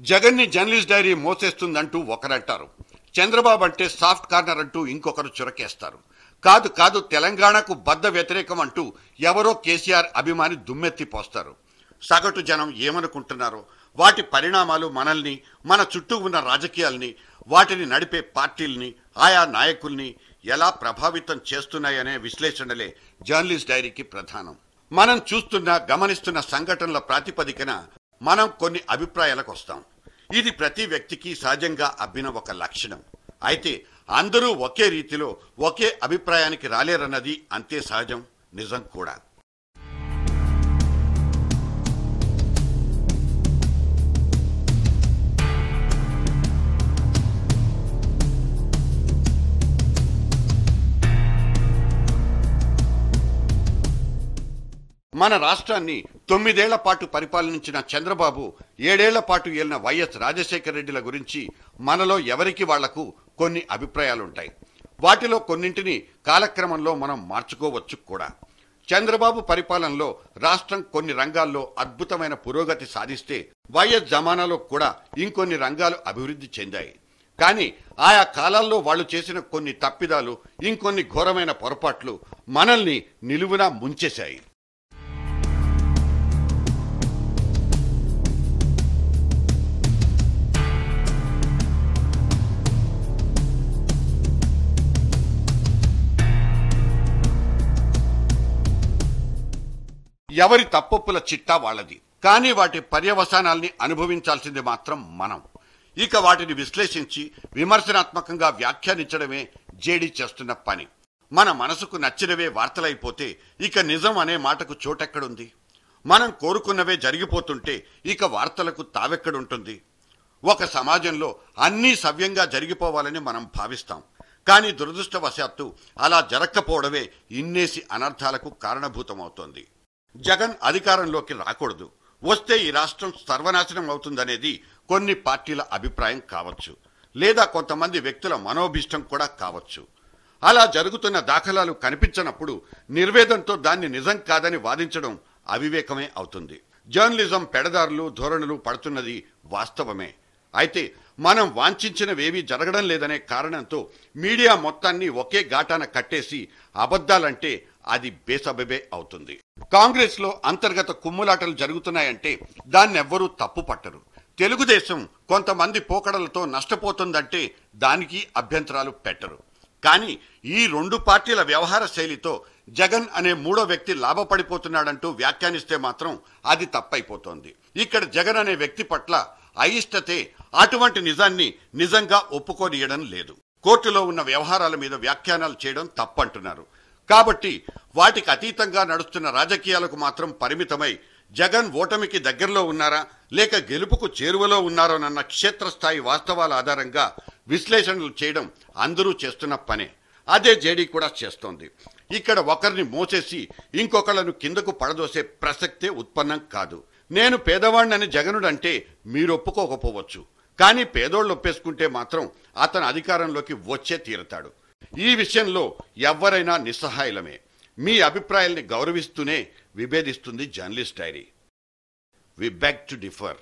జగన్ని journalist dairy మోసేస్తుందంటూ ఒకరంటారు. Chandrababu అంటే soft corner అంటూ ఇంకొకరు చురకేస్తారు. కాదు కాదు తెలంగాణకు బద్ద వ్యతిరేకం అంటూ ఎవరో కేసీఆర్ అభిమాని దుమ్మెత్తిపోస్తారు. సగటు జనం ఏమనుకుంటున్నారో, వాటి పరిణామాలు మనల్ని, మన చుట్టూ ఉన్న రాజకీయాల్ని, వాటిని నడిపే పార్టీల్ని, ఆయా నాయకుల్ని ఎలా ప్రభావితం చేస్తున్నాయనే విశ్లేషణలే జర్నలిస్ట్ డైరీకి ప్రధానం. మనం చూస్తున్న, గమనిస్తున్న సంఘటనల ప్రాతిపదికన మనం కొన్ని అభిప్రాయాలకు వస్తాం. ఇది ప్రతి వ్యక్తికి సహజంగా అబ్బిన ఒక లక్షణం. అయితే అందరూ ఒకే రీతిలో ఒకే అభిప్రాయానికి రాలేరన్నది అంతే సహజం, నిజం కూడా. మన రాష్ట్రాన్ని 9 ఏళ్ల పాటు పరిపాలించిన చంద్రబాబు, 7 ఏళ్ల పాటు ఏలిన వైఎస్ రాజశేఖర రెడ్డిల గురించి మనలో ఎవరికి వాళ్లకు కొన్ని అభిప్రాయాలుంటాయి. వాటిలో కొన్నింటిని కాలక్రమంలో మనం మార్చుకోవచ్చు కూడా. చంద్రబాబు పరిపాలనలో రాష్ట్రం కొన్ని రంగాల్లో అద్భుతమైన పురోగతి సాధిస్తే, వైఎస్ జమానాలో కూడా ఇంకొన్ని రంగాలు అభివృద్ధి చెందాయి. కానీ ఆయా కాలాల్లో వాళ్ళు చేసిన కొన్ని తప్పిదాలు, ఇంకొన్ని ఘోరమైన పొరపాట్లు మనల్ని నిలువునా ముంచేశాయి. ఎవరి తప్పొప్పుల చిట్టా వాళ్ళది. కానీ వాటి పర్యవసానాల్ని అనుభవించాల్సింది మాత్రం మనం. ఇక వాటిని విశ్లేషించి విమర్శనాత్మకంగా వ్యాఖ్యానించడమే జేడీ చేస్తున్న పని. మన మనసుకు నచ్చినవే వార్తలైపోతే ఇక నిజం అనే మాటకు చోటెక్కడుంది? మనం కోరుకున్నవే జరిగిపోతుంటే ఇక వార్తలకు తావెక్కడుంటుంది? ఒక సమాజంలో అన్నీ సవ్యంగా జరిగిపోవాలని మనం భావిస్తాం. కానీ దురదృష్టవశాత్తు అలా జరగకపోవడమే ఇన్నేసి అనర్థాలకు కారణభూతమవుతోంది. జగన్ అధికారంలోకి రాకూడదు, వస్తే ఈ రాష్ట్రం సర్వనాశనం అవుతుందనేది కొన్ని పార్టీల అభిప్రాయం కావచ్చు, లేదా కొంతమంది వ్యక్తుల మనోభీష్టం కూడా కావచ్చు. అలా జరుగుతున్న దాఖలాలు కనిపించనప్పుడు నిర్వేదంతో దాన్ని నిజం కాదని వాదించడం అవివేకమే అవుతుంది. జర్నలిజం పెడదారులు, ధోరణులు పడుతున్నది వాస్తవమే. అయితే మనం వాంఛించినవేవీ జరగడం లేదనే కారణంతో మీడియా మొత్తాన్ని ఒకే ఘాటాన కట్టేసి అబద్ధాలంటే అది బేసబెబే అవుతుంది. కాంగ్రెస్ లో అంతర్గత కుమ్ములాటలు జరుగుతున్నాయంటే దాన్నెవ్వరూ తప్పు పట్టరు. తెలుగుదేశం కొంతమంది పోకడలతో నష్టపోతుందంటే దానికి అభ్యంతరాలు పెట్టరు. కానీ ఈ రెండు పార్టీల వ్యవహార శైలితో జగన్ అనే మూడో వ్యక్తి లాభపడిపోతున్నాడంటూ వ్యాఖ్యానిస్తే మాత్రం అది తప్పైపోతోంది. ఇక్కడ జగన్ అనే వ్యక్తి పట్ల అయిష్టతే అటువంటి నిజాన్ని నిజంగా ఒప్పుకోనియడం లేదు. కోర్టులో ఉన్న వ్యవహారాల మీద వ్యాఖ్యానాలు చేయడం తప్పంటున్నారు. కాబట్టి వాటికి అతీతంగా నడుస్తున్న రాజకీయాలకు మాత్రం పరిమితమై జగన్ ఓటమికి దగ్గరలో ఉన్నారా, లేక గెలుపుకు చేరువలో ఉన్నారోనన్న క్షేత్రస్థాయి వాస్తవాల ఆధారంగా విశ్లేషణలు చేయడం అందరూ చేస్తున్న పనే. అదే జేడీ కూడా చేస్తోంది. ఇక్కడ ఒకరిని మోసేసి ఇంకొకళ్ళను కిందకు పడదోసే ప్రసక్తే ఉత్పన్నం కాదు. నేను పేదవాణ్ణని జగనుడంటే మీరు ఒప్పుకోకపోవచ్చు, కానీ పేదోళ్ళు ఒప్పేసుకుంటే మాత్రం అతను అధికారంలోకి వచ్చే తీరుతాడు. ఈ విషయంలో ఎవరైనా నిస్సహాయులమే. మీ అభిప్రాయాల్ని గౌరవిస్తూనే విభేదిస్తుంది journalist diary. We beg to differ.